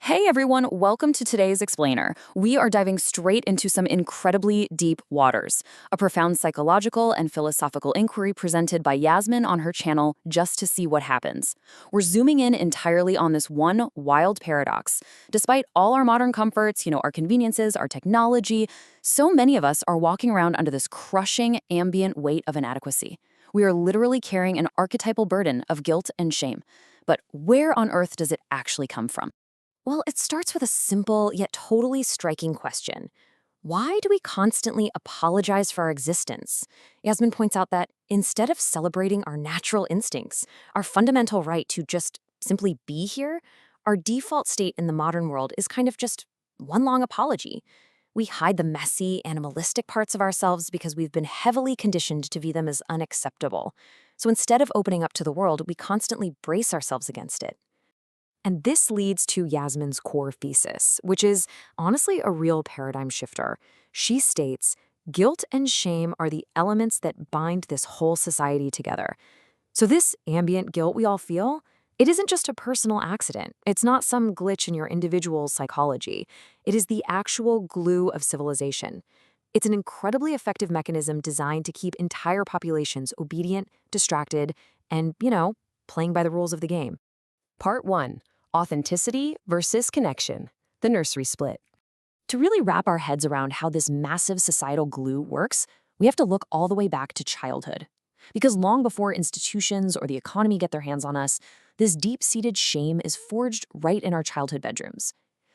Hey everyone, welcome to today's Explainer. We are diving straight into some incredibly deep waters, a profound psychological and philosophical inquiry presented by Yasminn on her channel just to see what happens. We're zooming in entirely on this one wild paradox. Despite all our modern comforts, our conveniences, our technology, so many of us are walking around under this crushing ambient weight of inadequacy. We are literally carrying an archetypal burden of guilt and shame. But where on earth does it actually come from? Well, it starts with a simple yet totally striking question. Why do we constantly apologize for our existence? Yasminn points out that instead of celebrating our natural instincts, our fundamental right to just simply be here, our default state in the modern world is kind of just one long apology. We hide the messy, animalistic parts of ourselves because we've been heavily conditioned to view them as unacceptable. So instead of opening up to the world, we constantly brace ourselves against it. And this leads to Yasminn's core thesis, which is honestly a real paradigm shifter. She states, guilt and shame are the elements that bind this whole society together. So this ambient guilt we all feel, it isn't just a personal accident. It's not some glitch in your individual psychology. It is the actual glue of civilization. It's an incredibly effective mechanism designed to keep entire populations obedient, distracted, and, playing by the rules of the game. Part 1. Authenticity versus connection. The nursery split. To really wrap our heads around how this massive societal glue works, we have to look all the way back to childhood. Because long before institutions or the economy get their hands on us, this deep-seated shame is forged right in our childhood bedrooms.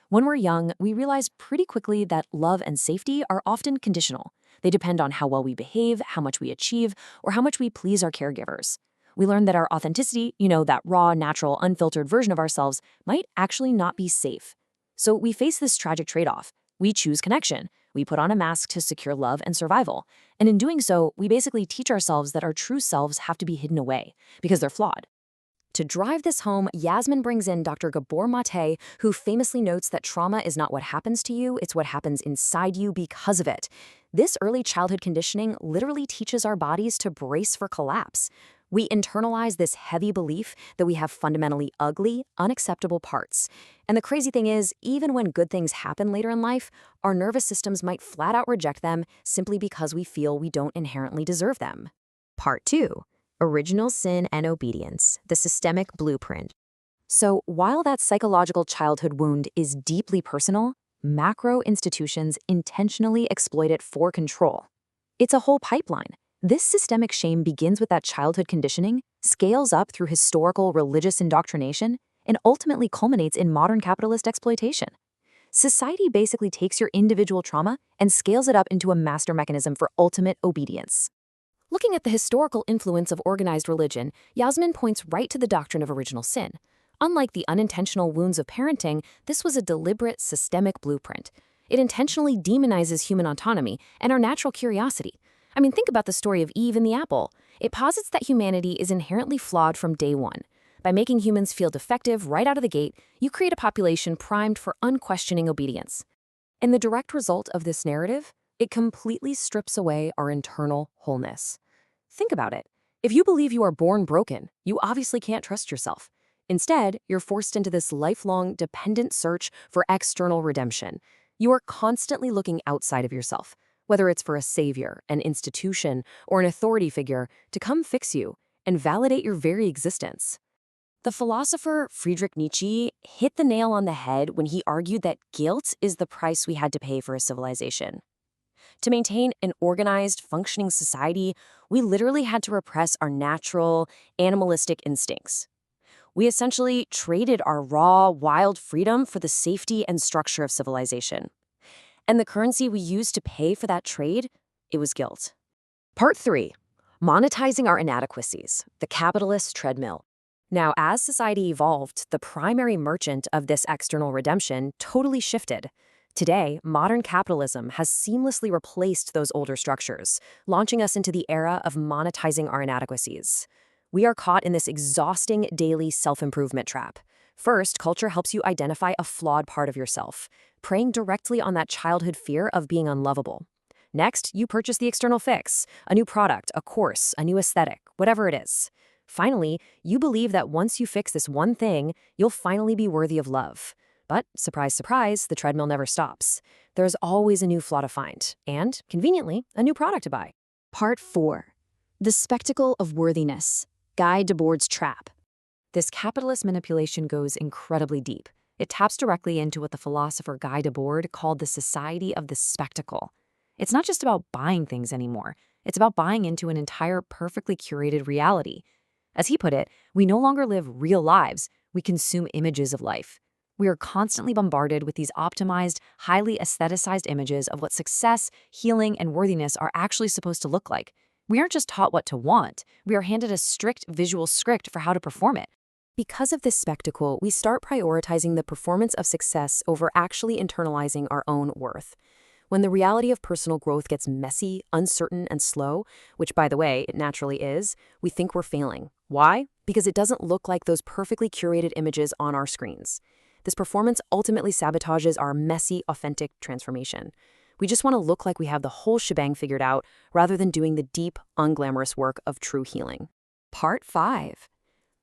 When we're young, we realize pretty quickly that love and safety are often conditional. They depend on how well we behave, how much we achieve, or how much we please our caregivers. We learn that our authenticity, that raw, natural, unfiltered version of ourselves, might actually not be safe. So we face this tragic trade-off. We choose connection. We put on a mask to secure love and survival. And in doing so, we basically teach ourselves that our true selves have to be hidden away, because they're flawed. To drive this home, Yasminn brings in Dr. Gabor Mate, who famously notes that trauma is not what happens to you, it's what happens inside you because of it. This early childhood conditioning literally teaches our bodies to brace for collapse. We internalize this heavy belief that we have fundamentally ugly, unacceptable parts. And the crazy thing is, even when good things happen later in life, our nervous systems might flat out reject them simply because we feel we don't inherently deserve them. Part 2. Original Sin and Obedience, the Systemic Blueprint. So while that psychological childhood wound is deeply personal, macro institutions intentionally exploit it for control. It's a whole pipeline. This systemic shame begins with that childhood conditioning, scales up through historical religious indoctrination, and ultimately culminates in modern capitalist exploitation. Society basically takes your individual trauma and scales it up into a master mechanism for ultimate obedience. Looking at the historical influence of organized religion, Yasminn points right to the doctrine of original sin. Unlike the unintentional wounds of parenting, this was a deliberate, systemic blueprint. It intentionally demonizes human autonomy and our natural curiosity. Think about the story of Eve and the apple. It posits that humanity is inherently flawed from day one. By making humans feel defective right out of the gate, you create a population primed for unquestioning obedience. And the direct result of this narrative? It completely strips away our internal wholeness. Think about it. If you believe you are born broken, you obviously can't trust yourself. Instead, you're forced into this lifelong, dependent search for external redemption. You are constantly looking outside of yourself, whether it's for a savior, an institution, or an authority figure, to come fix you and validate your very existence. The philosopher Friedrich Nietzsche hit the nail on the head when he argued that guilt is the price we had to pay for a civilization. To maintain an organized, functioning society, we literally had to repress our natural, animalistic instincts. We essentially traded our raw, wild freedom for the safety and structure of civilization. And the currency we used to pay for that trade, it was guilt. Part 3. Monetizing our inadequacies, the capitalist treadmill. Now, as society evolved, the primary merchant of this external redemption totally shifted. Today, modern capitalism has seamlessly replaced those older structures, launching us into the era of monetizing our inadequacies. We are caught in this exhausting daily self-improvement trap. First, culture helps you identify a flawed part of yourself, preying directly on that childhood fear of being unlovable. Next, you purchase the external fix, a new product, a course, a new aesthetic, whatever it is. Finally, you believe that once you fix this one thing, you'll finally be worthy of love. But surprise, surprise, the treadmill never stops. There's always a new flaw to find, and, conveniently, a new product to buy. Part 4. The Spectacle of Worthiness. Guy Debord's Trap. This capitalist manipulation goes incredibly deep. It taps directly into what the philosopher Guy Debord called the society of the spectacle. It's not just about buying things anymore. It's about buying into an entire perfectly curated reality. As he put it, we no longer live real lives, we consume images of life. We are constantly bombarded with these optimized, highly aestheticized images of what success, healing, and worthiness are actually supposed to look like. We aren't just taught what to want, we are handed a strict visual script for how to perform it. Because of this spectacle, we start prioritizing the performance of success over actually internalizing our own worth. When the reality of personal growth gets messy, uncertain, and slow, which, by the way, it naturally is, we think we're failing. Why? Because it doesn't look like those perfectly curated images on our screens. This performance ultimately sabotages our messy, authentic transformation. We just want to look like we have the whole shebang figured out rather than doing the deep, unglamorous work of true healing. Part 5.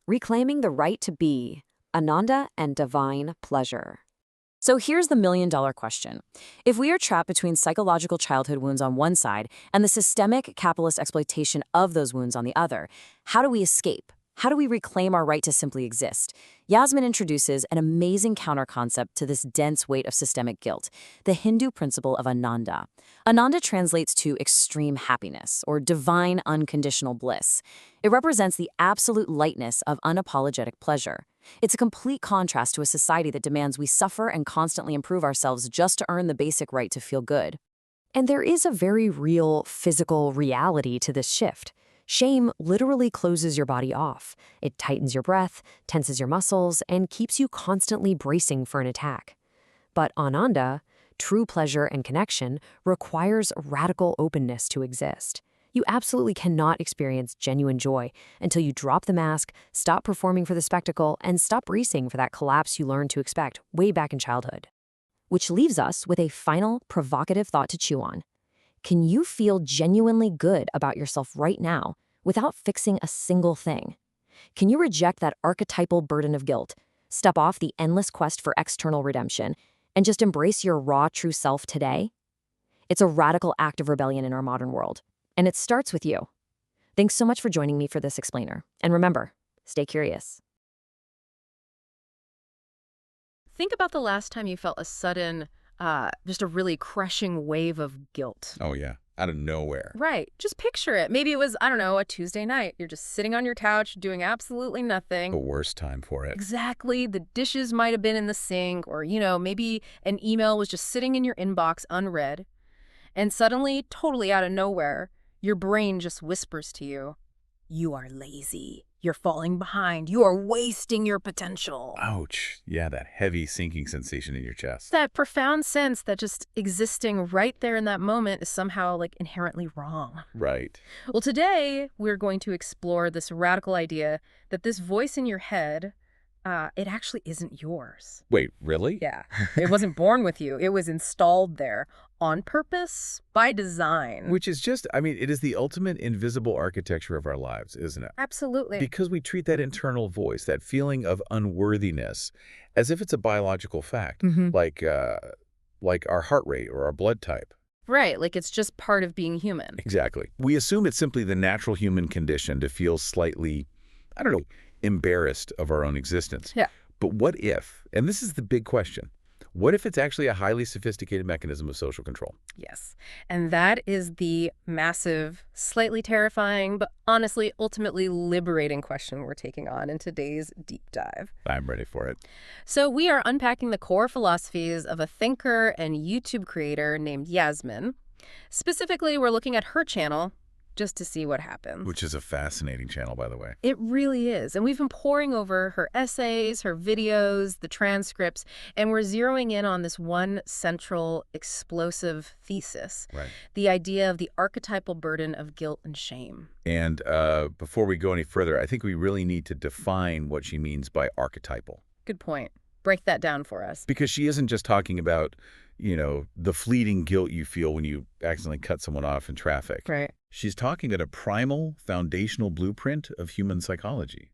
Reclaiming the Right to Be, Ananda and Divine Pleasure. So here's the million-dollar question. If we are trapped between psychological childhood wounds on one side and the systemic capitalist exploitation of those wounds on the other, how do we escape? How do we reclaim our right to simply exist? Yasminn introduces an amazing counter-concept to this dense weight of systemic guilt, the Hindu principle of Ananda. Ananda translates to extreme happiness, or divine unconditional bliss. It represents the absolute lightness of unapologetic pleasure. It's a complete contrast to a society that demands we suffer and constantly improve ourselves just to earn the basic right to feel good. And there is a very real physical reality to this shift. Shame literally closes your body off. It tightens your breath, tenses your muscles, and keeps you constantly bracing for an attack. But Ananda, true pleasure and connection, requires radical openness to exist. You absolutely cannot experience genuine joy until you drop the mask, stop performing for the spectacle, and stop bracing for that collapse you learned to expect way back in childhood. Which leaves us with a final, provocative thought to chew on. Can you feel genuinely good about yourself right now without fixing a single thing? Can you reject that archetypal burden of guilt, step off the endless quest for external redemption, and just embrace your raw, true self today? It's a radical act of rebellion in our modern world, and it starts with you. Thanks so much for joining me for this explainer. And remember, stay curious. Think about the last time you felt a sudden, just a really crushing wave of guilt. Oh, yeah. Out of nowhere. Right. Just picture it. Maybe it was, I don't know, a Tuesday night. You're just sitting on your couch doing absolutely nothing. The worst time for it. Exactly. The dishes might have been in the sink, or, maybe an email was just sitting in your inbox unread. And suddenly, totally out of nowhere, your brain just whispers to you, "You are lazy. You're falling behind. You are wasting your potential." Ouch. Yeah, that heavy sinking sensation in your chest. That profound sense that just existing right there in that moment is somehow inherently wrong. Right. Well, today we're going to explore this radical idea that this voice in your head, it actually isn't yours. Wait, really? Yeah. It wasn't born with you. It was installed there on purpose, by design. Which is just, it is the ultimate invisible architecture of our lives, isn't it? Absolutely. Because we treat that internal voice, that feeling of unworthiness, as if it's a biological fact, like our heart rate or our blood type. Right, it's just part of being human. Exactly. We assume it's simply the natural human condition to feel slightly, embarrassed of our own existence. Yeah. But what if, and this is the big question, what if it's actually a highly sophisticated mechanism of social control? Yes. And that is the massive, slightly terrifying, but honestly, ultimately liberating question we're taking on in today's deep dive. I'm ready for it. So we are unpacking the core philosophies of a thinker and YouTube creator named Yasminn. Specifically, we're looking at her channel, just to see what happens. Which is a fascinating channel, by the way. It really is. And we've been poring over her essays, her videos, the transcripts, and we're zeroing in on this one central explosive thesis. Right. The idea of the archetypal burden of guilt and shame. And before we go any further, I think we really need to define what she means by archetypal. Good point. Break that down for us. Because she isn't just talking about, the fleeting guilt you feel when you accidentally cut someone off in traffic. Right. She's talking about a primal, foundational blueprint of human psychology.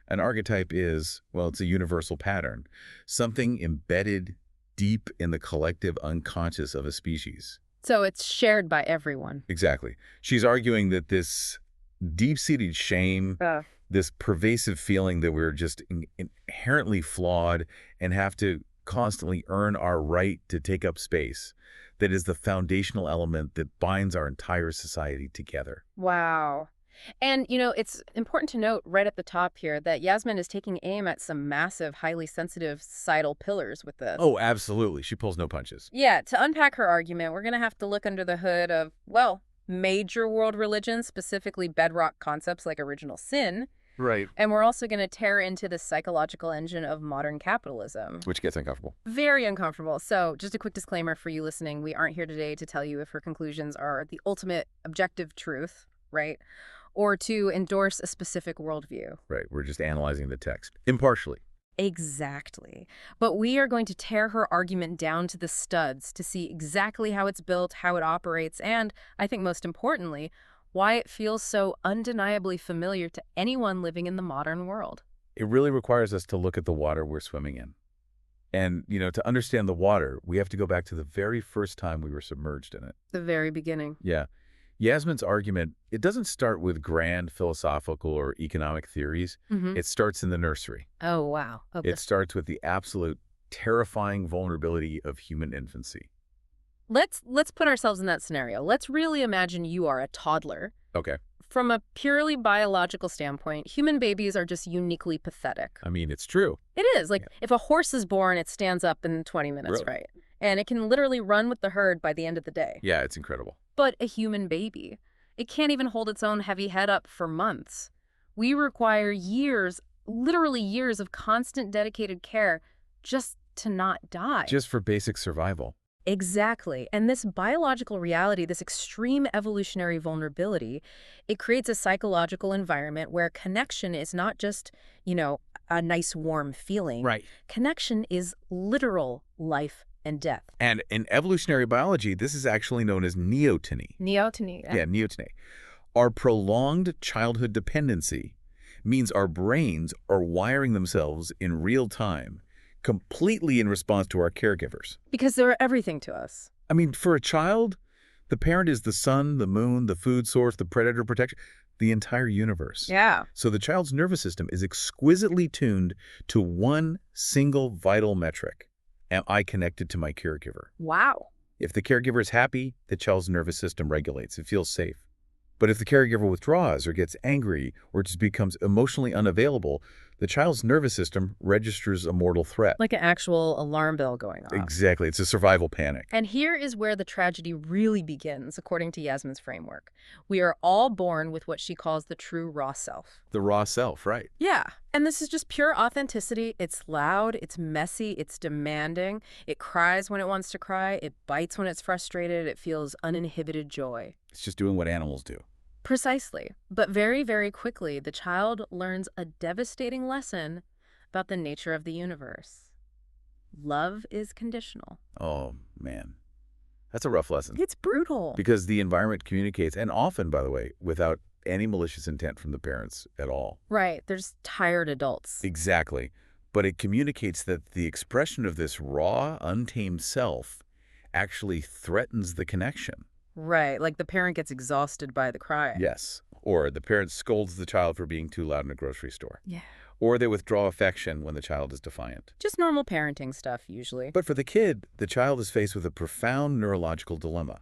An archetype is, well, it's a universal pattern, something embedded deep in the collective unconscious of a species. So it's shared by everyone. Exactly. She's arguing that this deep-seated shame, this pervasive feeling that we're just inherently flawed and have to constantly earn our right to take up space, that is the foundational element that binds our entire society together. Wow. And, it's important to note right at the top here that Yasminn is taking aim at some massive, highly sensitive societal pillars with this. Oh, absolutely. She pulls no punches. Yeah, to unpack her argument, we're going to have to look under the hood of, well, major world religions, specifically bedrock concepts like original sin. Right. And we're also going to tear into the psychological engine of modern capitalism. Which gets uncomfortable. Very uncomfortable. So just a quick disclaimer for you listening. We aren't here today to tell you if her conclusions are the ultimate objective truth, right? Or to endorse a specific worldview. Right. We're just analyzing the text impartially. Exactly. But we are going to tear her argument down to the studs to see exactly how it's built, how it operates, and, I think most importantly, why it feels so undeniably familiar to anyone living in the modern world. It really requires us to look at the water we're swimming in. And, to understand the water, we have to go back to the very first time we were submerged in it. The very beginning. Yeah. Yasminn's argument, it doesn't start with grand philosophical or economic theories. It starts in the nursery. Oh, wow. Okay. It starts with the absolute terrifying vulnerability of human infancy. Let's put ourselves in that scenario. Let's really imagine you are a toddler. Okay. From a purely biological standpoint, human babies are just uniquely pathetic. I mean, it's true. It is. If a horse is born, it stands up in 20 minutes, Really? right? And it can literally run with the herd by the end of the day. Yeah, it's incredible. But a human baby, it can't even hold its own heavy head up for months. We require years, literally years of constant dedicated care just to not die. Just for basic survival. Exactly. And this biological reality, this extreme evolutionary vulnerability, it creates a psychological environment where connection is not just, a nice warm feeling. Right. Connection is literal life and death. And in evolutionary biology, this is actually known as neoteny. Neoteny. Yeah, neoteny. Our prolonged childhood dependency means our brains are wiring themselves in real time, completely in response to our caregivers. Because they're everything to us. I mean, for a child, the parent is the sun, the moon, the food source, the predator protection, the entire universe. Yeah. So the child's nervous system is exquisitely tuned to one single vital metric. Am I connected to my caregiver? Wow. If the caregiver is happy, the child's nervous system regulates. It feels safe. But if the caregiver withdraws or gets angry or just becomes emotionally unavailable, the child's nervous system registers a mortal threat. Like an actual alarm bell going off. Exactly. It's a survival panic. And here is where the tragedy really begins, according to Yasminn's framework. We are all born with what she calls the true raw self. The raw self, right? Yeah. And this is just pure authenticity. It's loud, it's messy, it's demanding. It cries when it wants to cry. It bites when it's frustrated. It feels uninhibited joy. It's just doing what animals do. Precisely. But very, very quickly, the child learns a devastating lesson about the nature of the universe. Love is conditional. Oh, man. That's a rough lesson. It's brutal. Because the environment communicates, and often, by the way, without any malicious intent from the parents at all. Right. There's tired adults. Exactly. But it communicates that the expression of this raw, untamed self actually threatens the connection. Right. Like the parent gets exhausted by the cry. Yes. Or the parent scolds the child for being too loud in a grocery store. Yeah. Or they withdraw affection when the child is defiant. Just normal parenting stuff, usually. But for the kid, the child is faced with a profound neurological dilemma.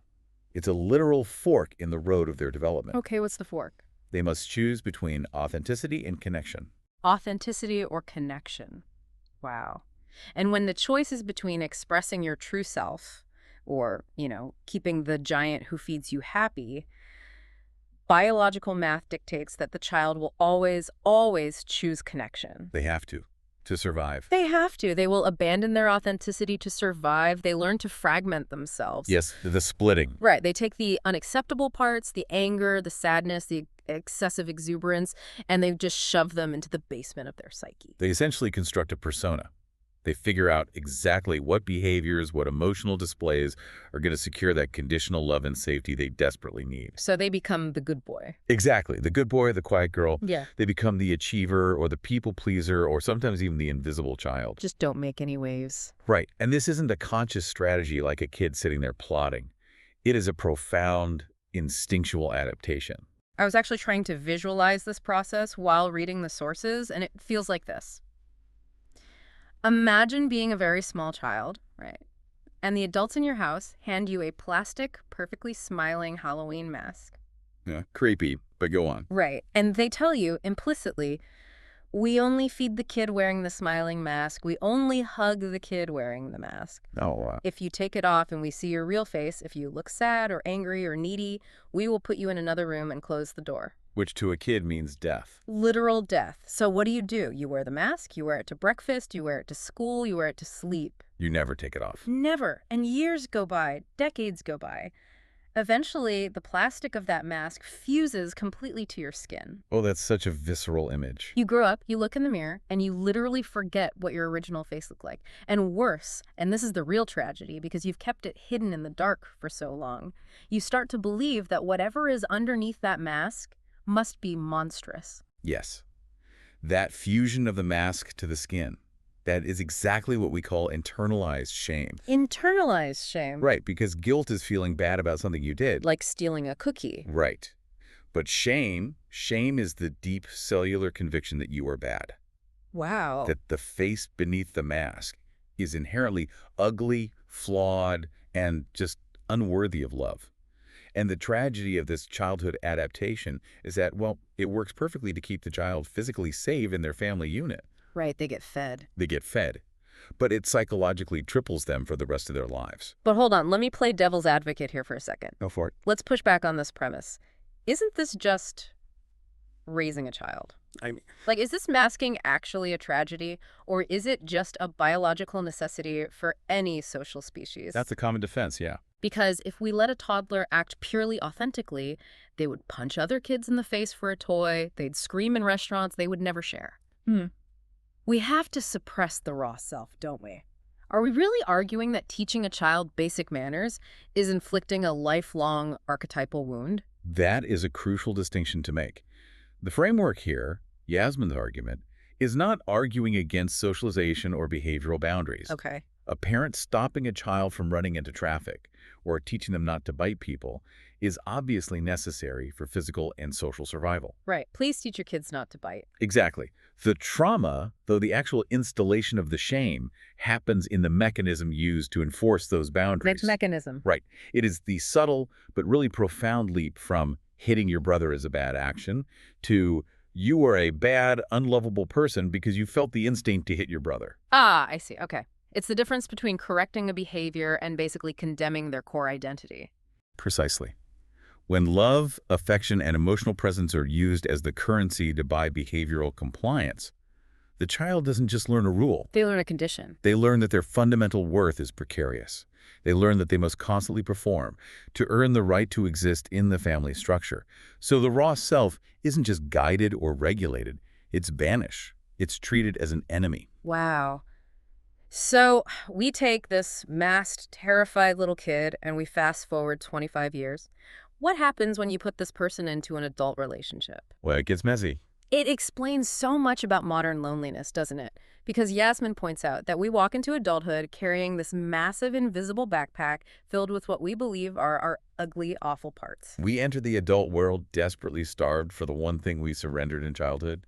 It's a literal fork in the road of their development. Okay, what's the fork? They must choose between authenticity and connection. Authenticity or connection. Wow. And when the choice is between expressing your true self or, keeping the giant who feeds you happy, biological math dictates that the child will always, always choose connection. They have to survive. They have to. They will abandon their authenticity to survive. They learn to fragment themselves. Yes, the splitting. Right. They take the unacceptable parts, the anger, the sadness, the excessive exuberance, and they just shove them into the basement of their psyche. They essentially construct a persona. They figure out exactly what behaviors, what emotional displays are going to secure that conditional love and safety they desperately need. So they become the good boy. Exactly. The good boy, the quiet girl. Yeah. They become the achiever or the people pleaser or sometimes even the invisible child. Just don't make any waves. Right. And this isn't a conscious strategy like a kid sitting there plotting. It is a profound instinctual adaptation. I was actually trying to visualize this process while reading the sources, and it feels like this. Imagine being a very small child, right? And the adults in your house hand you a plastic, perfectly smiling Halloween mask. Yeah, creepy, but go on. Right. And they tell you implicitly, we only feed the kid wearing the smiling mask. We only hug the kid wearing the mask. Oh, wow. If you take it off and we see your real face, if you look sad or angry or needy, we will put you in another room and close the door. Which to a kid means death. Literal death. So what do? You wear the mask, you wear it to breakfast, you wear it to school, you wear it to sleep. You never take it off. Never. And years go by, decades go by. Eventually, the plastic of that mask fuses completely to your skin. Oh, that's such a visceral image. You grow up, you look in the mirror, and you literally forget what your original face looked like. And worse, and this is the real tragedy because you've kept it hidden in the dark for so long, you start to believe that whatever is underneath that mask must be monstrous. Yes. That fusion of the mask to the skin. That is exactly what we call internalized shame. Internalized shame. Right, because guilt is feeling bad about something you did. Like stealing a cookie. Right. But shame is the deep cellular conviction that you are bad. Wow. That the face beneath the mask is inherently ugly, flawed, and just unworthy of love. And the tragedy of this childhood adaptation is that, well, it works perfectly to keep the child physically safe in their family unit. Right, they get fed. They get fed. But it psychologically triples them for the rest of their lives. But hold on, let me play devil's advocate here for a second. Go for it. Let's push back on this premise. Isn't this just raising a child? Like, is this masking actually a tragedy, or is it just a biological necessity for any social species? That's a common defense, yeah. Because if we let a toddler act purely authentically, they would punch other kids in the face for a toy, they'd scream in restaurants, they would never share. We have to suppress the raw self, don't we? Are we really arguing that teaching a child basic manners is inflicting a lifelong archetypal wound? That is a crucial distinction to make. The framework here, Yasminn's argument, is not arguing against socialization or behavioral boundaries. Okay. A parent stopping a child from running into traffic or teaching them not to bite people is obviously necessary for physical and social survival. Right. Please teach your kids not to bite. Exactly. The trauma, though the actual installation of the shame, happens in the mechanism used to enforce those boundaries. Mechanism. Right. It is the subtle but really profound leap from hitting your brother is a bad action to you are a bad, unlovable person because you felt the instinct to hit your brother. Ah, I see. Okay. It's the difference between correcting a behavior and basically condemning their core identity. Precisely. When love, affection, and emotional presence are used as the currency to buy behavioral compliance, the child doesn't just learn a rule. They learn a condition. They learn that their fundamental worth is precarious. They learn that they must constantly perform to earn the right to exist in the family structure. So the raw self isn't just guided or regulated. It's banished. It's treated as an enemy. Wow. So we take this masked, terrified little kid and we fast forward 25 years. What happens when you put this person into an adult relationship? Well, it gets messy. It explains so much about modern loneliness, doesn't it? Because Yasminn points out that we walk into adulthood carrying this massive invisible backpack filled with what we believe are our ugly, awful parts. We enter the adult world desperately starved for the one thing we surrendered in childhood.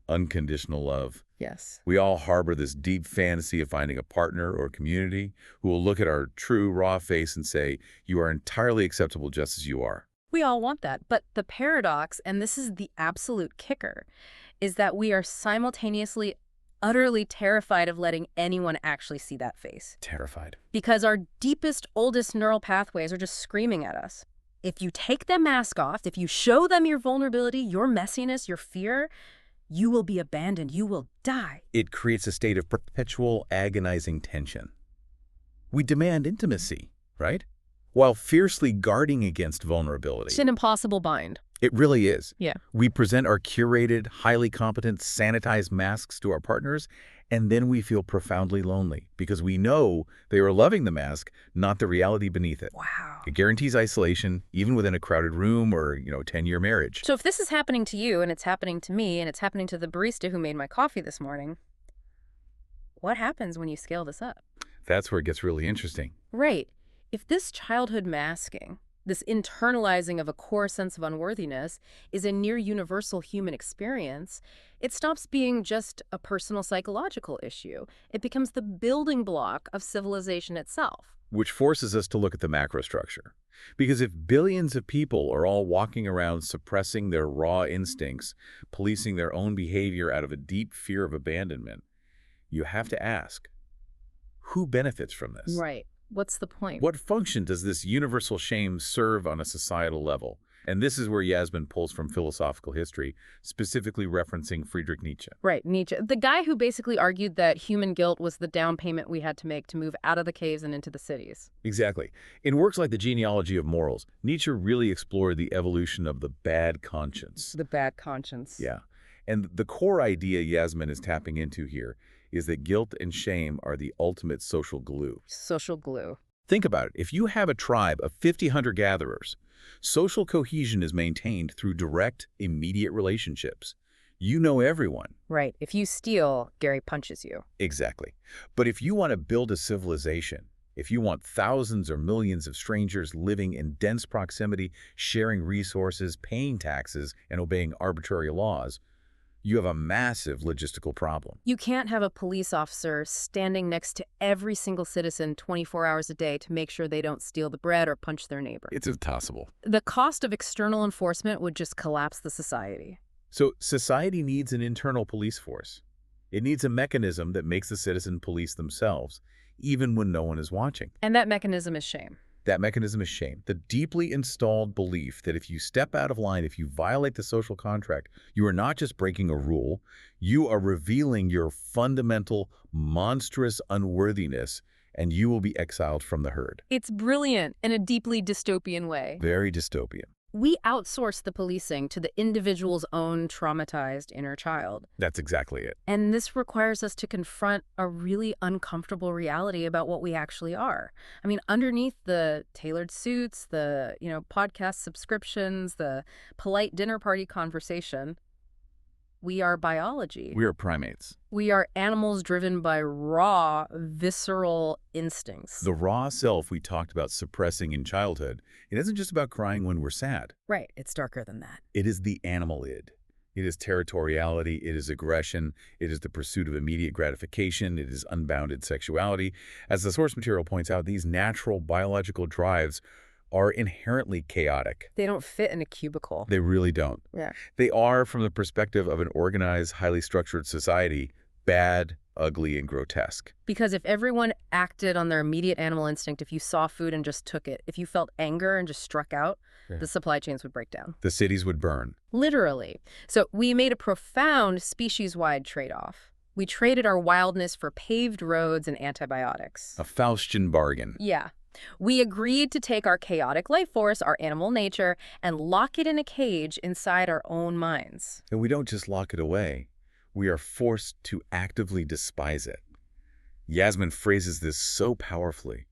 Unconditional love. Yes. We all harbor this deep fantasy of finding a partner or community who will look at our true, raw face and say, you are entirely acceptable just as you are. We all want that. But the paradox, and this is the absolute kicker, is that we are simultaneously utterly terrified of letting anyone actually see that face. Terrified. Because our deepest, oldest neural pathways are just screaming at us. If you take the mask off, if you show them your vulnerability, your messiness, your fear, you will be abandoned. You will die. It creates a state of perpetual, agonizing tension. We demand intimacy, right? While fiercely guarding against vulnerability. It's an impossible bind. It really is. Yeah. We present our curated, highly competent, sanitized masks to our partners, and then we feel profoundly lonely because we know they are loving the mask, not the reality beneath it. Wow. It guarantees isolation, even within a crowded room or, 10-year marriage. So if this is happening to you, and it's happening to me, and it's happening to the barista who made my coffee this morning, what happens when you scale this up? That's where it gets really interesting. Right. If this childhood masking, this internalizing of a core sense of unworthiness, is a near universal human experience, it stops being just a personal psychological issue. It becomes the building block of civilization itself. Which forces us to look at the macro structure. Because if billions of people are all walking around suppressing their raw instincts, policing their own behavior out of a deep fear of abandonment, you have to ask, who benefits from this? Right. What's the point? What function does this universal shame serve on a societal level? And this is where Yasminn pulls from philosophical history, specifically referencing Friedrich Nietzsche. Right, Nietzsche. The guy who basically argued that human guilt was the down payment we had to make to move out of the caves and into the cities. Exactly. In works like The Genealogy of Morals, Nietzsche really explored the evolution of the bad conscience. The bad conscience. Yeah. And the core idea Yasminn is tapping into here is that guilt and shame are the ultimate social glue. Social glue. Think about it. If you have a tribe of 50 hunter-gatherers, social cohesion is maintained through direct, immediate relationships. You know everyone. Right. If you steal, Gary punches you. Exactly. But if you want to build a civilization, if you want thousands or millions of strangers living in dense proximity, sharing resources, paying taxes, and obeying arbitrary laws, you have a massive logistical problem. You can't have a police officer standing next to every single citizen 24 hours a day to make sure they don't steal the bread or punch their neighbor. It's impossible. The cost of external enforcement would just collapse the society. So society needs an internal police force. It needs a mechanism that makes the citizen police themselves, even when no one is watching. And that mechanism is shame. That mechanism is shame, the deeply installed belief that if you step out of line, if you violate the social contract, you are not just breaking a rule, you are revealing your fundamental, monstrous unworthiness, and you will be exiled from the herd. It's brilliant in a deeply dystopian way. Very dystopian. We outsource the policing to the individual's own traumatized inner child. That's exactly it. And this requires us to confront a really uncomfortable reality about what we actually are. I mean, underneath the tailored suits, the, podcast subscriptions, the polite dinner party conversation, we are biology. We are primates. We are animals driven by raw, visceral instincts. The raw self we talked about suppressing in childhood, it isn't just about crying when we're sad. Right. It's darker than that. It is the animal id. It is territoriality. It is aggression. It is the pursuit of immediate gratification. It is unbounded sexuality. As the source material points out, these natural biological drives are inherently chaotic. They don't fit in a cubicle. They really don't. Yeah. They are, from the perspective of an organized, highly structured society, bad, ugly, and grotesque. Because if everyone acted on their immediate animal instinct, if you saw food and just took it, if you felt anger and just struck out, the supply chains would break down. The cities would burn. Literally. So we made a profound species-wide trade-off. We traded our wildness for paved roads and antibiotics. A Faustian bargain. Yeah. We agreed to take our chaotic life force, our animal nature, and lock it in a cage inside our own minds. And we don't just lock it away. We are forced to actively despise it. Yasminn phrases this so powerfully.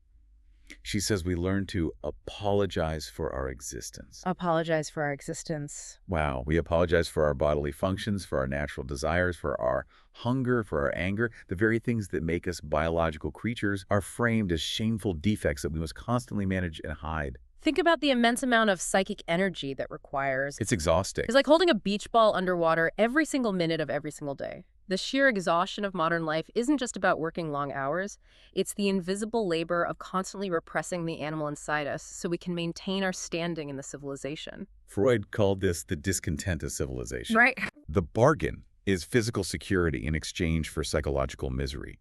She says we learn to apologize for our existence. Apologize for our existence. Wow. We apologize for our bodily functions, for our natural desires, for our hunger, for our anger. The very things that make us biological creatures are framed as shameful defects that we must constantly manage and hide. Think about the immense amount of psychic energy that requires. It's exhausting. It's like holding a beach ball underwater every single minute of every single day. The sheer exhaustion of modern life isn't just about working long hours. It's the invisible labor of constantly repressing the animal inside us so we can maintain our standing in the civilization. Freud called this the discontent of civilization. Right. The bargain is physical security in exchange for psychological misery.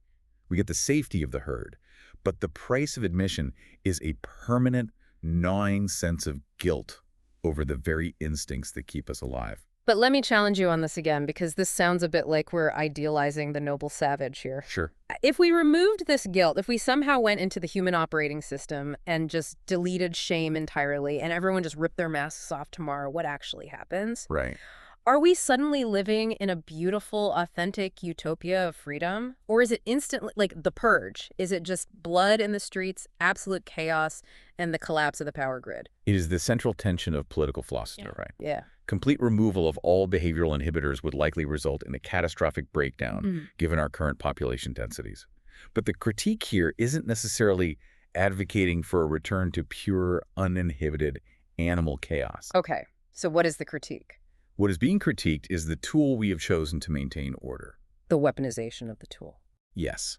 We get the safety of the herd, but the price of admission is a permanent, gnawing sense of guilt over the very instincts that keep us alive. But let me challenge you on this again, because this sounds a bit like we're idealizing the noble savage here. Sure. If we removed this guilt, if we somehow went into the human operating system and just deleted shame entirely and everyone just ripped their masks off tomorrow, what actually happens? Right. Are we suddenly living in a beautiful, authentic utopia of freedom? Or is it instantly, like the purge? Is it just blood in the streets, absolute chaos, and the collapse of the power grid? It is the central tension of political philosophy, right? Yeah. Complete removal of all behavioral inhibitors would likely result in a catastrophic breakdown, given our current population densities. But the critique here isn't necessarily advocating for a return to pure, uninhibited animal chaos. Okay, so what is the critique? What is being critiqued is the tool we have chosen to maintain order. The weaponization of the tool. Yes.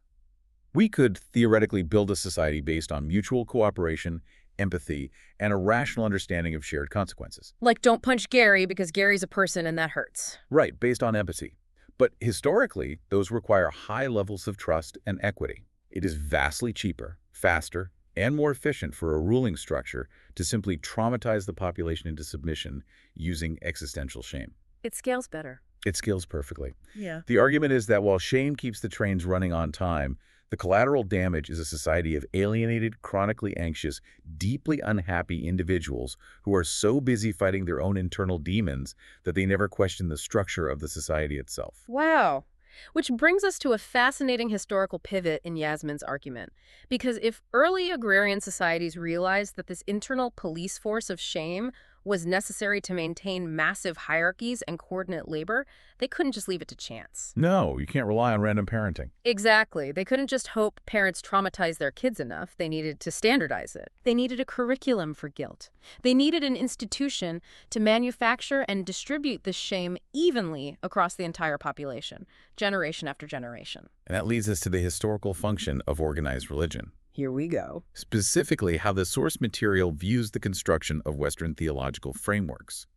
We could theoretically build a society based on mutual cooperation, empathy, and a rational understanding of shared consequences. Like, don't punch Gary because Gary's a person and that hurts. Right, based on empathy. But historically, those require high levels of trust and equity. It is vastly cheaper, faster, and more efficient for a ruling structure to simply traumatize the population into submission using existential shame. It scales better. It scales perfectly. Yeah. The argument is that while shame keeps the trains running on time, the collateral damage is a society of alienated, chronically anxious, deeply unhappy individuals who are so busy fighting their own internal demons that they never question the structure of the society itself. Wow. Which brings us to a fascinating historical pivot in Yasminn's argument. Because if early agrarian societies realized that this internal police force of shame was necessary to maintain massive hierarchies and coordinate labor, they couldn't just leave it to chance. No, you can't rely on random parenting. Exactly. They couldn't just hope parents traumatize their kids enough. They needed to standardize it. They needed a curriculum for guilt. They needed an institution to manufacture and distribute this shame evenly across the entire population, generation after generation. And that leads us to the historical function of organized religion. Here we go. Specifically, how the source material views the construction of Western theological frameworks.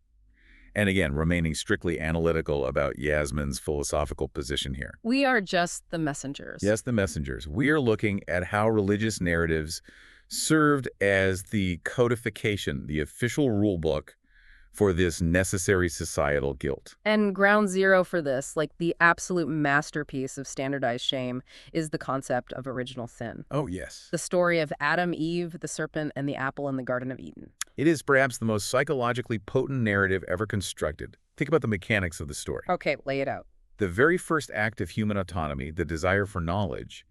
And again, remaining strictly analytical about Yasminn's philosophical position here. We are just the messengers. Yes, the messengers. We are looking at how religious narratives served as the codification, the official rule book for this necessary societal guilt. And ground zero for this, like the absolute masterpiece of standardized shame, is the concept of original sin. Oh, yes. The story of Adam, Eve, the serpent, and the apple in the Garden of Eden. It is perhaps the most psychologically potent narrative ever constructed. Think about the mechanics of the story. Okay, lay it out. The very first act of human autonomy, the desire for knowledge,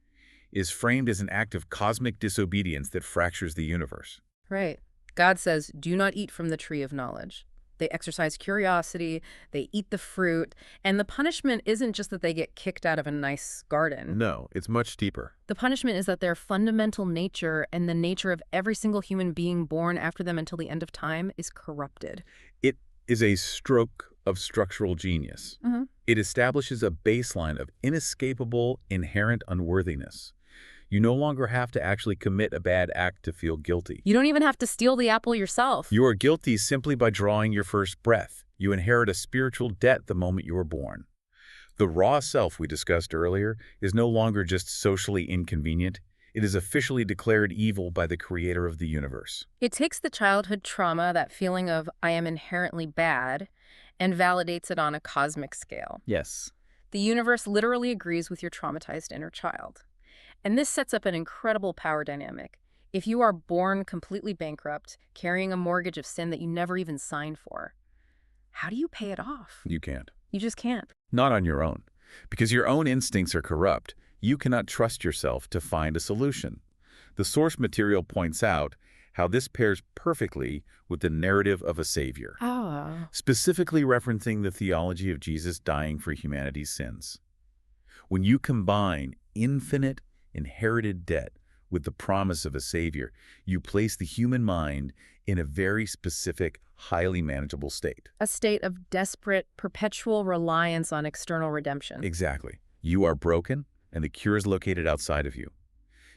is framed as an act of cosmic disobedience that fractures the universe. Right. God says, do not eat from the tree of knowledge. They exercise curiosity, they eat the fruit, and the punishment isn't just that they get kicked out of a nice garden. No, it's much deeper. The punishment is that their fundamental nature and the nature of every single human being born after them until the end of time is corrupted. It is a stroke of structural genius. It establishes a baseline of inescapable, inherent unworthiness. You no longer have to actually commit a bad act to feel guilty. You don't even have to steal the apple yourself. You are guilty simply by drawing your first breath. You inherit a spiritual debt the moment you are born. The raw self we discussed earlier is no longer just socially inconvenient. It is officially declared evil by the creator of the universe. It takes the childhood trauma, that feeling of I am inherently bad, and validates it on a cosmic scale. Yes. The universe literally agrees with your traumatized inner child. And this sets up an incredible power dynamic. If you are born completely bankrupt, carrying a mortgage of sin that you never even signed for, how do you pay it off? You can't. You just can't. Not on your own. Because your own instincts are corrupt, you cannot trust yourself to find a solution. The source material points out how this pairs perfectly with the narrative of a savior, specifically referencing the theology of Jesus dying for humanity's sins. When you combine infinite inherited debt with the promise of a savior, you place the human mind in a very specific, highly manageable state. A state of desperate, perpetual reliance on external redemption. Exactly. You are broken, and the cure is located outside of you.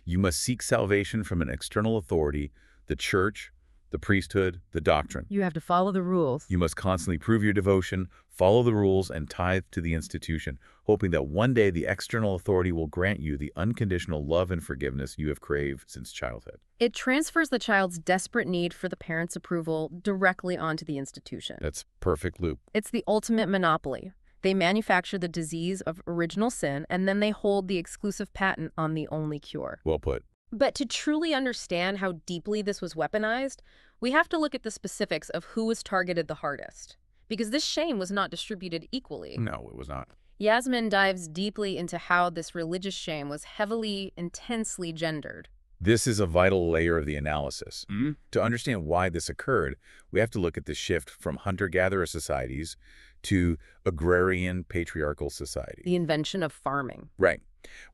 You must seek salvation from an external authority, the church, the priesthood, the doctrine. You have to follow the rules. You must constantly prove your devotion, follow the rules, and tithe to the institution, hoping that one day the external authority will grant you the unconditional love and forgiveness you have craved since childhood. It transfers the child's desperate need for the parent's approval directly onto the institution. That's perfect loop. It's the ultimate monopoly. They manufacture the disease of original sin, and then they hold the exclusive patent on the only cure. Well put. But to truly understand how deeply this was weaponized, we have to look at the specifics of who was targeted the hardest. Because this shame was not distributed equally. No, it was not. Yasminn dives deeply into how this religious shame was heavily, intensely gendered. This is a vital layer of the analysis. To understand why this occurred, we have to look at the shift from hunter-gatherer societies to agrarian patriarchal society. The invention of farming. Right.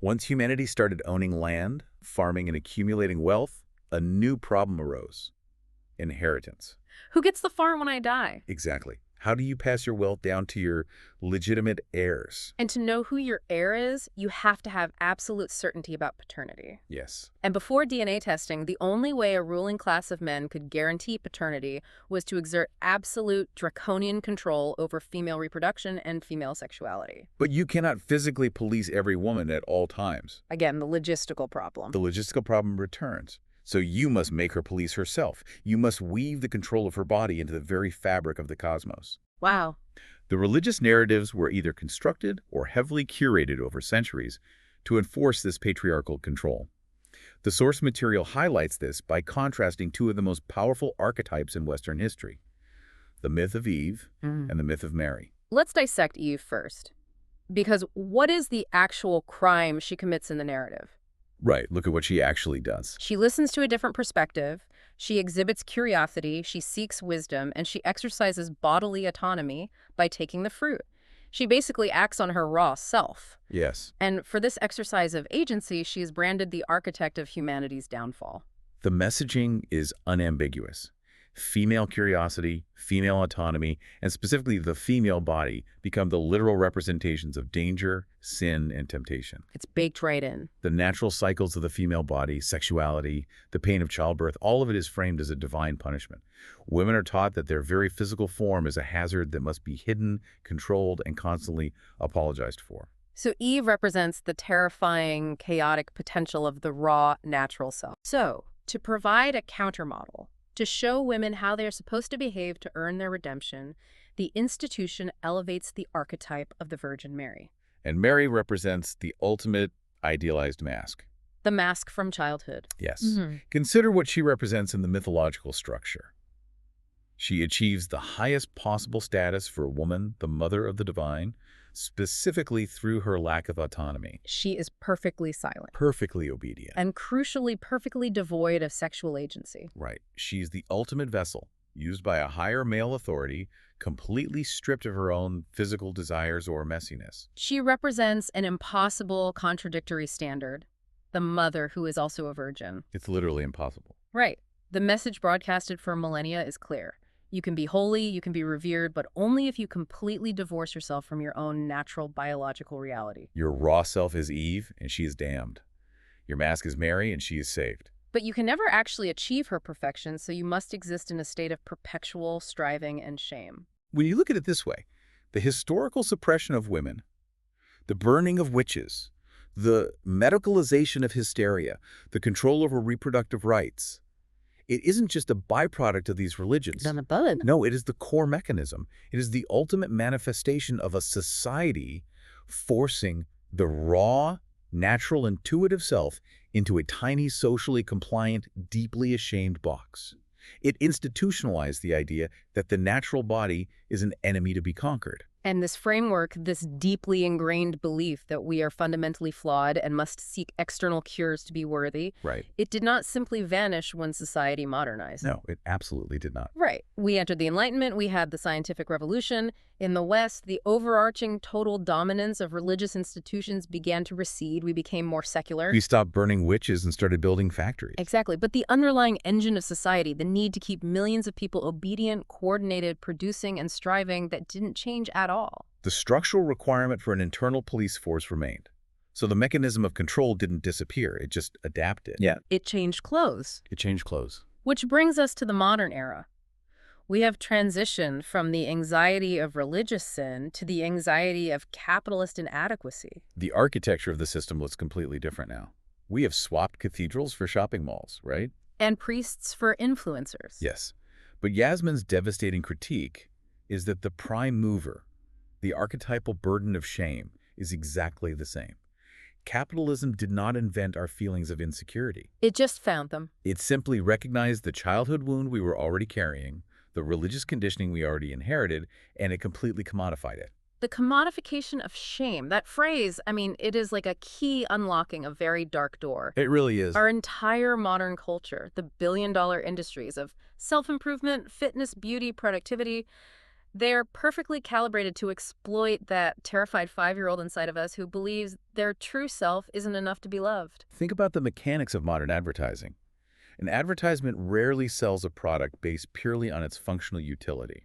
Once humanity started owning land, farming, and accumulating wealth, a new problem arose. Inheritance. Who gets the farm when I die? Exactly. How do you pass your wealth down to your legitimate heirs? And to know who your heir is, you have to have absolute certainty about paternity. Yes. And before DNA testing, the only way a ruling class of men could guarantee paternity was to exert absolute draconian control over female reproduction and female sexuality. But you cannot physically police every woman at all times. Again, the logistical problem. The logistical problem returns. So you must make her police herself. You must weave the control of her body into the very fabric of the cosmos. Wow. The religious narratives were either constructed or heavily curated over centuries to enforce this patriarchal control. The source material highlights this by contrasting two of the most powerful archetypes in Western history, the myth of Eve and the myth of Mary. Let's dissect Eve first. Because what is the actual crime she commits in the narrative? Right, look at what she actually does. She listens to a different perspective, she exhibits curiosity, she seeks wisdom, and she exercises bodily autonomy by taking the fruit. She basically acts on her raw self. Yes. And for this exercise of agency, she is branded the architect of humanity's downfall. The messaging is unambiguous. Female curiosity, female autonomy, and specifically the female body become the literal representations of danger, sin, and temptation. It's baked right in. The natural cycles of the female body, sexuality, the pain of childbirth, all of it is framed as a divine punishment. Women are taught that their very physical form is a hazard that must be hidden, controlled, and constantly apologized for. So Eve represents the terrifying, chaotic potential of the raw, natural self. So, to provide a countermodel, to show women how they are supposed to behave to earn their redemption, the institution elevates the archetype of the Virgin Mary. And Mary represents the ultimate idealized mask. The mask from childhood. Yes. Consider what she represents in the mythological structure. She achieves the highest possible status for a woman, the mother of the divine, specifically through her lack of autonomy. She is perfectly silent. Perfectly obedient. And crucially, perfectly devoid of sexual agency. Right. She's the ultimate vessel, used by a higher male authority, completely stripped of her own physical desires or messiness. She represents an impossible, contradictory standard. The mother who is also a virgin. It's literally impossible. Right. The message broadcasted for millennia is clear. You can be holy, you can be revered, but only if you completely divorce yourself from your own natural biological reality. Your raw self is Eve, and she is damned. Your mask is Mary, and she is saved. But you can never actually achieve her perfection, so you must exist in a state of perpetual striving and shame. When you look at it this way, the historical suppression of women, the burning of witches, the medicalization of hysteria, the control over reproductive rights, it isn't just a byproduct of these religions. No, it is the core mechanism. It is the ultimate manifestation of a society forcing the raw, natural, intuitive self into a tiny, socially compliant, deeply ashamed box. It institutionalized the idea that the natural body is an enemy to be conquered. And this framework, this deeply ingrained belief that we are fundamentally flawed and must seek external cures to be worthy, Right. it did not simply vanish when society modernized. No, it absolutely did not. Right. We entered the Enlightenment, we had the scientific revolution. In the West, the overarching total dominance of religious institutions began to recede. We became more secular. We stopped burning witches and started building factories. Exactly. But the underlying engine of society, the need to keep millions of people obedient, coordinated, producing, and striving, that didn't change at all. The structural requirement for an internal police force remained. So the mechanism of control didn't disappear. It just adapted. It changed clothes. It changed clothes. Which brings us to the modern era. We have transitioned from the anxiety of religious sin to the anxiety of capitalist inadequacy. The architecture of the system looks completely different now. We have swapped cathedrals for shopping malls, right? And priests for influencers. Yes. But Yasminn's devastating critique is that the prime mover, the archetypal burden of shame, is exactly the same. Capitalism did not invent our feelings of insecurity. It just found them. It simply recognized the childhood wound we were already carrying, the religious conditioning we already inherited, and it completely commodified it. The commodification of shame, that phrase, I mean, it is like a key unlocking a very dark door. It really is. Our entire modern culture, the billion-dollar industries of self-improvement, fitness, beauty, productivity, they're perfectly calibrated to exploit that terrified 5-year-old inside of us who believes their true self isn't enough to be loved. Think about the mechanics of modern advertising. An advertisement rarely sells a product based purely on its functional utility.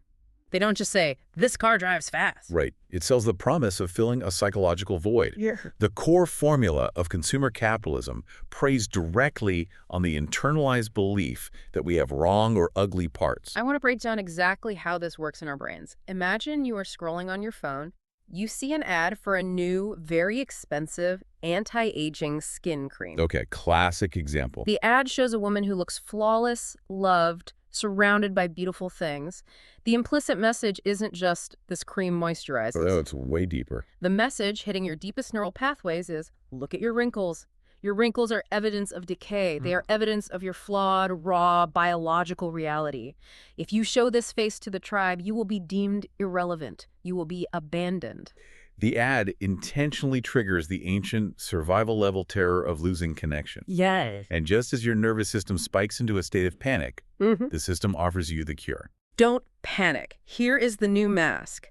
They don't just say, this car drives fast. Right. It sells the promise of filling a psychological void. Yeah. The core formula of consumer capitalism preys directly on the internalized belief that we have wrong or ugly parts. I want to break down exactly how this works in our brains. Imagine you are scrolling on your phone. You see an ad for a new, very expensive, anti-aging skin cream. Okay, classic example. The ad shows a woman who looks flawless, loved, surrounded by beautiful things. The implicit message isn't just this cream moisturizes. Oh, it's way deeper. The message hitting your deepest neural pathways is, look at your wrinkles. Your wrinkles are evidence of decay. They are evidence of your flawed, raw, biological reality. If you show this face to the tribe, you will be deemed irrelevant. You will be abandoned. The ad intentionally triggers the ancient survival-level terror of losing connection. Yes. And just as your nervous system spikes into a state of panic, the system offers you the cure. Don't panic. Here is the new mask.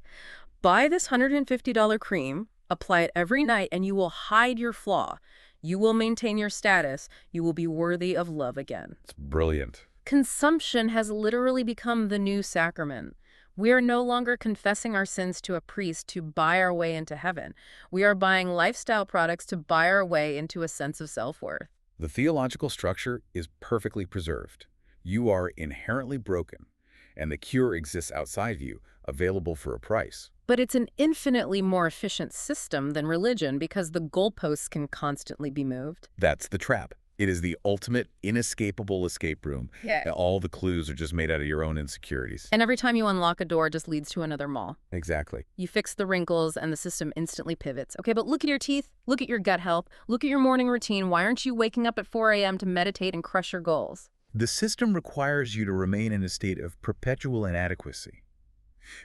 Buy this $150 cream, apply it every night, and you will hide your flaw. You will maintain your status. You will be worthy of love again. It's brilliant. Consumption has literally become the new sacrament. We are no longer confessing our sins to a priest to buy our way into heaven. We are buying lifestyle products to buy our way into a sense of self-worth. The theological structure is perfectly preserved. You are inherently broken, and the cure exists outside you, available for a price. But it's an infinitely more efficient system than religion because the goalposts can constantly be moved. That's the trap. It is the ultimate inescapable escape room. Yeah. All the clues are just made out of your own insecurities. And every time you unlock a door, it just leads to another mall. Exactly. You fix the wrinkles and the system instantly pivots. Okay, but look at your teeth, look at your gut health, look at your morning routine. Why aren't you waking up at 4 a.m. to meditate and crush your goals? The system requires you to remain in a state of perpetual inadequacy.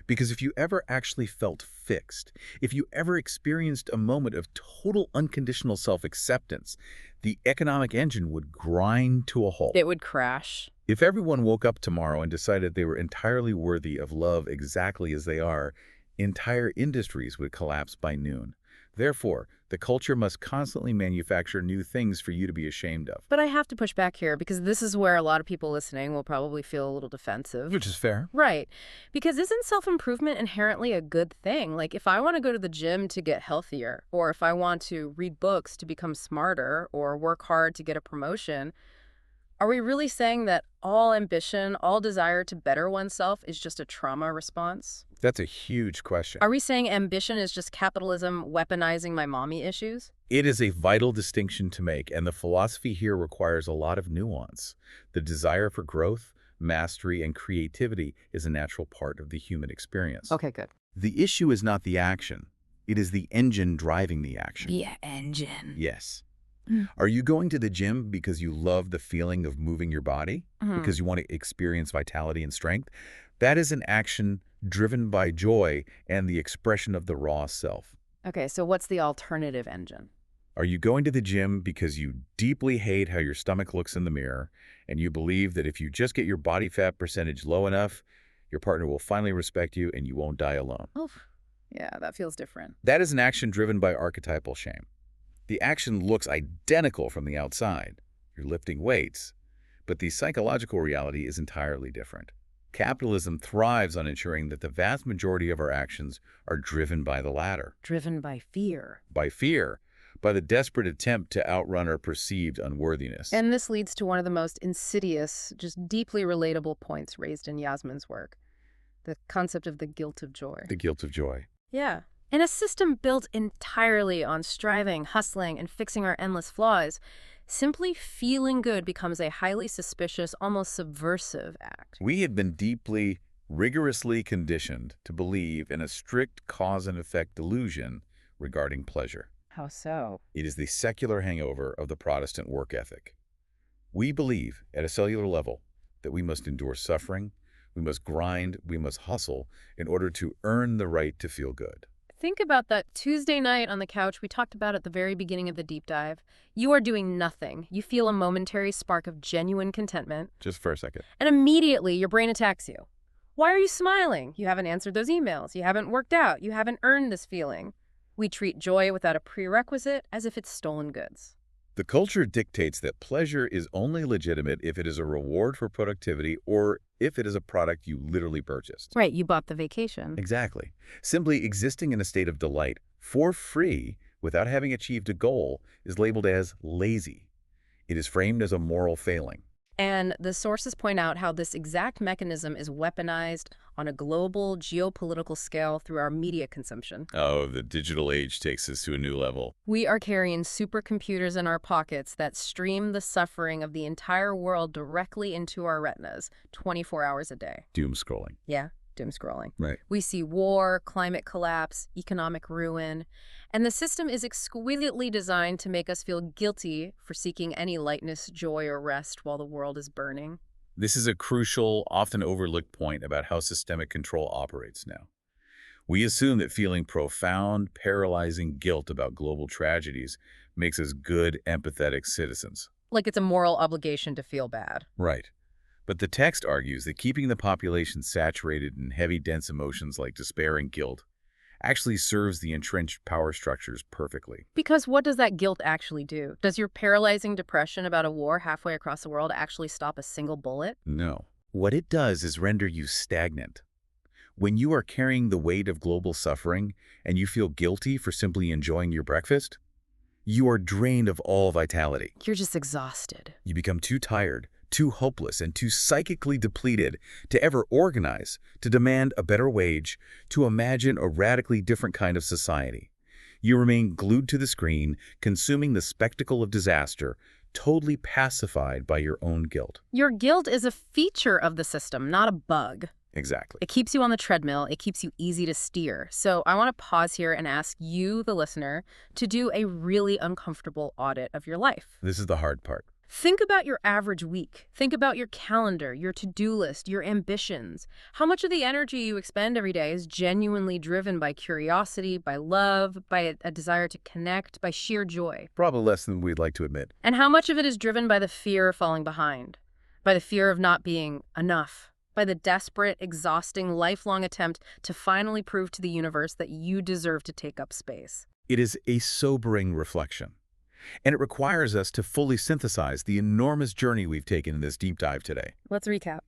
Because if you ever actually felt fixed, if you ever experienced a moment of total unconditional self-acceptance, the economic engine would grind to a halt. It would crash. If everyone woke up tomorrow and decided they were entirely worthy of love exactly as they are, entire industries would collapse by noon. Therefore, the culture must constantly manufacture new things for you to be ashamed of. But I have to push back here because this is where a lot of people listening will probably feel a little defensive. Which is fair. Right. Because isn't self-improvement inherently a good thing? Like if I want to go to the gym to get healthier, or if I want to read books to become smarter, or work hard to get a promotion, are we really saying that all ambition, all desire to better oneself is just a trauma response? That's a huge question. Are we saying ambition is just capitalism weaponizing my mommy issues? It is a vital distinction to make, and the philosophy here requires a lot of nuance. The desire for growth, mastery, and creativity is a natural part of the human experience. Okay, good. The issue is not the action. It is the engine driving the action. The engine. Yes. Are you going to the gym because you love the feeling of moving your body? Because you want to experience vitality and strength? That is an action driven by joy and the expression of the raw self. Okay, so what's the alternative engine? Are you going to the gym because you deeply hate how your stomach looks in the mirror, and you believe that if you just get your body fat percentage low enough, your partner will finally respect you and you won't die alone? Oh, yeah, that feels different. That is an action driven by archetypal shame. The action looks identical from the outside. You're lifting weights, but the psychological reality is entirely different. Capitalism thrives on ensuring that the vast majority of our actions are driven by the latter. Driven by fear. By fear, by the desperate attempt to outrun our perceived unworthiness. And this leads to one of the most insidious, just deeply relatable points raised in Yasminn's work, the concept of the guilt of joy. The guilt of joy. Yeah. In a system built entirely on striving, hustling, and fixing our endless flaws, simply feeling good becomes a highly suspicious, almost subversive act. We had been deeply, rigorously conditioned to believe in a strict cause and effect delusion regarding pleasure. How so? It is the secular hangover of the Protestant work ethic. We believe, at a cellular level, that we must endure suffering, we must grind, we must hustle in order to earn the right to feel good. Think about that Tuesday night on the couch we talked about at the very beginning of the deep dive. You are doing nothing. You feel a momentary spark of genuine contentment. Just for a second. And immediately your brain attacks you. Why are you smiling? You haven't answered those emails. You haven't worked out. You haven't earned this feeling. We treat joy without a prerequisite as if it's stolen goods. The culture dictates that pleasure is only legitimate if it is a reward for productivity or if it is a product you literally purchased. Right, you bought the vacation. Exactly. Simply existing in a state of delight for free without having achieved a goal is labeled as lazy. It is framed as a moral failing. And the sources point out how this exact mechanism is weaponized on a global geopolitical scale through our media consumption. Oh, the digital age takes us to a new level. We are carrying supercomputers in our pockets that stream the suffering of the entire world directly into our retinas 24 hours a day. Doom scrolling. Yeah, doom scrolling. Right. We see war, climate collapse, economic ruin, and the system is exquisitely designed to make us feel guilty for seeking any lightness, joy, or rest while the world is burning. This is a crucial, often overlooked point about how systemic control operates now. We assume that feeling profound, paralyzing guilt about global tragedies makes us good, empathetic citizens. Like it's a moral obligation to feel bad. Right. But the text argues that keeping the population saturated in heavy, dense emotions like despair and guilt actually serves the entrenched power structures perfectly. Because what does that guilt actually do? Does your paralyzing depression about a war halfway across the world actually stop a single bullet? No. What it does is render you stagnant. When you are carrying the weight of global suffering and you feel guilty for simply enjoying your breakfast, you are drained of all vitality. You're just exhausted. You become too tired, too hopeless, and too psychically depleted to ever organize, to demand a better wage, to imagine a radically different kind of society. You remain glued to the screen, consuming the spectacle of disaster, totally pacified by your own guilt. Your guilt is a feature of the system, not a bug. Exactly. It keeps you on the treadmill. It keeps you easy to steer. So I want to pause here and ask you, the listener, to do a really uncomfortable audit of your life. This is the hard part. Think about your average week. Think about your calendar, your to-do list, your ambitions. How much of the energy you expend every day is genuinely driven by curiosity, by love, by a desire to connect, by sheer joy? Probably less than we'd like to admit. And how much of it is driven by the fear of falling behind, by the fear of not being enough, by the desperate, exhausting, lifelong attempt to finally prove to the universe that you deserve to take up space? It is a sobering reflection. And it requires us to fully synthesize the enormous journey we've taken in this deep dive today. Let's recap.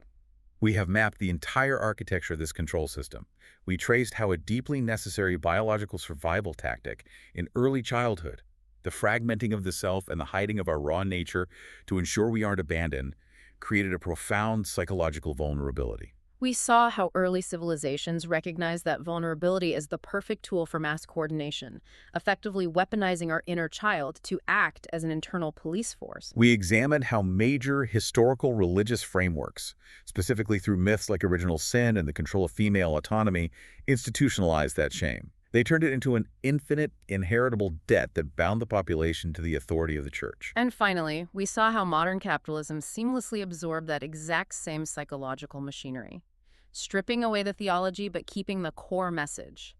We have mapped the entire architecture of this control system. We traced how a deeply necessary biological survival tactic in early childhood, the fragmenting of the self and the hiding of our raw nature to ensure we aren't abandoned, created a profound psychological vulnerability. We saw how early civilizations recognized that vulnerability as the perfect tool for mass coordination, effectively weaponizing our inner child to act as an internal police force. We examined how major historical religious frameworks, specifically through myths like original sin and the control of female autonomy, institutionalized that shame. They turned it into an infinite, inheritable debt that bound the population to the authority of the church. And finally, we saw how modern capitalism seamlessly absorbed that exact same psychological machinery, stripping away the theology but keeping the core message.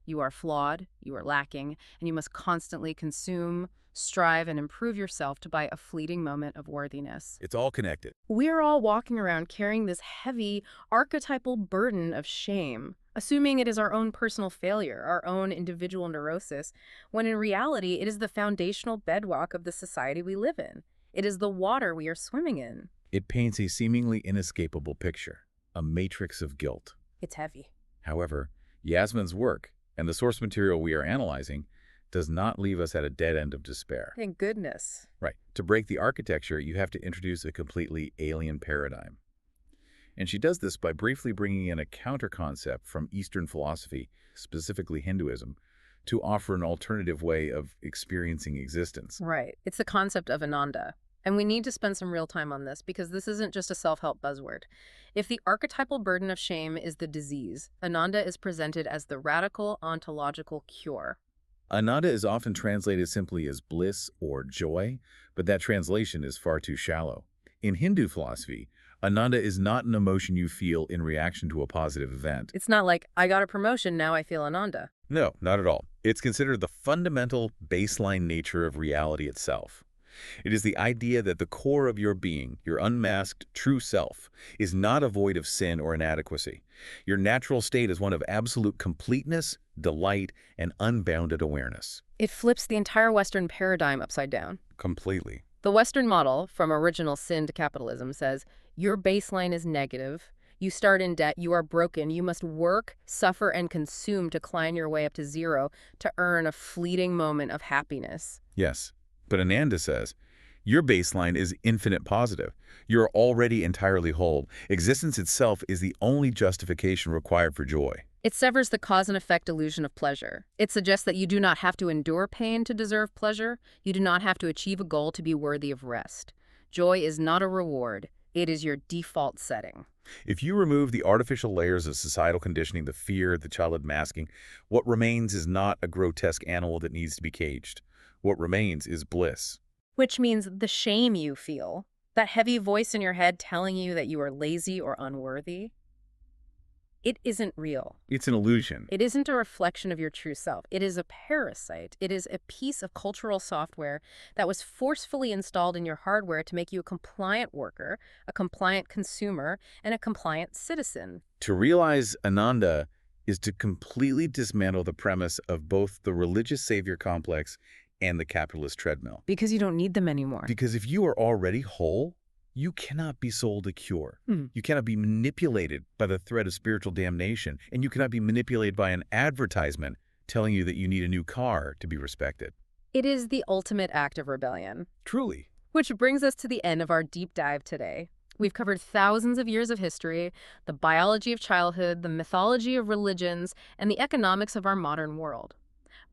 You are flawed, you are lacking, and you must constantly consume, strive, and improve yourself to buy a fleeting moment of worthiness. It's all connected. We're all walking around carrying this heavy, archetypal burden of shame, assuming it is our own personal failure, our own individual neurosis, when in reality it is the foundational bedrock of the society we live in. It is the water we are swimming in. It paints a seemingly inescapable picture, a matrix of guilt. It's heavy. However, Yasminn's work and the source material we are analyzing does not leave us at a dead end of despair. Thank goodness. Right. To break the architecture, you have to introduce a completely alien paradigm. And she does this by briefly bringing in a counter-concept from Eastern philosophy, specifically Hinduism, to offer an alternative way of experiencing existence. Right. It's the concept of Ananda. And we need to spend some real time on this because this isn't just a self-help buzzword. If the archetypal burden of shame is the disease, Ananda is presented as the radical ontological cure. Ananda is often translated simply as bliss or joy, but that translation is far too shallow. In Hindu philosophy, Ananda is not an emotion you feel in reaction to a positive event. It's not like, I got a promotion, now I feel Ananda. No, not at all. It's considered the fundamental baseline nature of reality itself. It is the idea that the core of your being, your unmasked true self, is not void of sin or inadequacy. Your natural state is one of absolute completeness, delight, and unbounded awareness. It flips the entire Western paradigm upside down. Completely. The Western model, from original sin to capitalism, says your baseline is negative. You start in debt, you are broken, you must work, suffer, and consume to climb your way up to zero to earn a fleeting moment of happiness. Yes. But Ananda says, your baseline is infinite positive. You're already entirely whole. Existence itself is the only justification required for joy. It severs the cause and effect illusion of pleasure. It suggests that you do not have to endure pain to deserve pleasure. You do not have to achieve a goal to be worthy of rest. Joy is not a reward. It is your default setting. If you remove the artificial layers of societal conditioning, the fear, the childhood masking, what remains is not a grotesque animal that needs to be caged. What remains is bliss. Which means the shame you feel, that heavy voice in your head telling you that you are lazy or unworthy, it isn't real. It's an illusion. It isn't a reflection of your true self. It is a parasite. It is a piece of cultural software that was forcefully installed in your hardware to make you a compliant worker, a compliant consumer, and a compliant citizen. To realize Ananda is to completely dismantle the premise of both the religious savior complex and the capitalist treadmill. Because you don't need them anymore. Because if you are already whole, you cannot be sold a cure. You cannot be manipulated by the threat of spiritual damnation, and you cannot be manipulated by an advertisement telling you that you need a new car to be respected. It is the ultimate act of rebellion. Truly. Which brings us to the end of our deep dive today. We've covered thousands of years of history, the biology of childhood, the mythology of religions, and the economics of our modern world.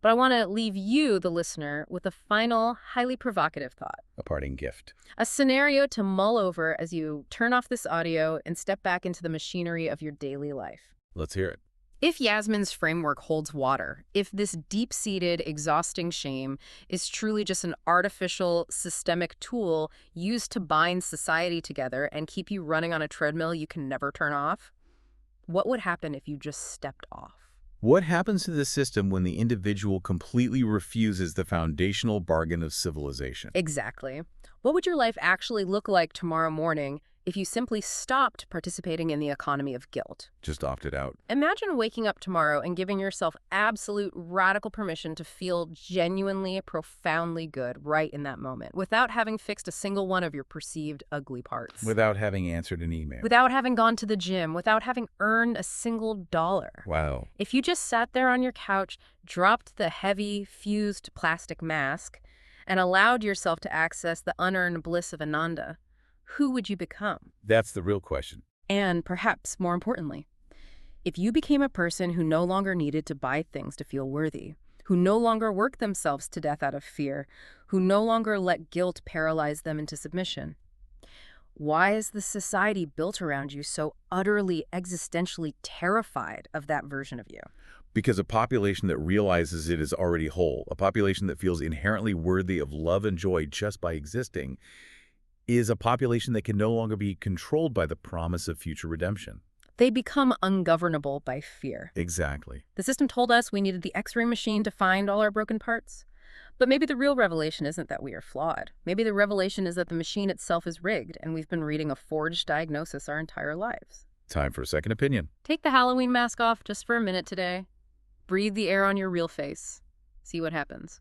But I want to leave you, the listener, with a final, highly provocative thought. A parting gift. A scenario to mull over as you turn off this audio and step back into the machinery of your daily life. Let's hear it. If Yasminn's framework holds water, if this deep-seated, exhausting shame is truly just an artificial, systemic tool used to bind society together and keep you running on a treadmill you can never turn off, what would happen if you just stepped off? What happens to the system when the individual completely refuses the foundational bargain of civilization? Exactly. What would your life actually look like tomorrow morning if you simply stopped participating in the economy of guilt? Just opted out. Imagine waking up tomorrow and giving yourself absolute radical permission to feel genuinely, profoundly good right in that moment, without having fixed a single one of your perceived ugly parts. Without having answered an email. Without having gone to the gym, without having earned a single dollar. Wow. If you just sat there on your couch, dropped the heavy, fused plastic mask, and allowed yourself to access the unearned bliss of Ananda, who would you become? That's the real question. And perhaps more importantly, if you became a person who no longer needed to buy things to feel worthy, who no longer worked themselves to death out of fear, who no longer let guilt paralyze them into submission, why is the society built around you so utterly existentially terrified of that version of you? Because a population that realizes it is already whole, a population that feels inherently worthy of love and joy just by existing, is a population that can no longer be controlled by the promise of future redemption. They become ungovernable by fear. Exactly. The system told us we needed the X-ray machine to find all our broken parts. But maybe the real revelation isn't that we are flawed. Maybe the revelation is that the machine itself is rigged, and we've been reading a forged diagnosis our entire lives. Time for a second opinion. Take the Halloween mask off just for a minute today. Breathe the air on your real face. See what happens.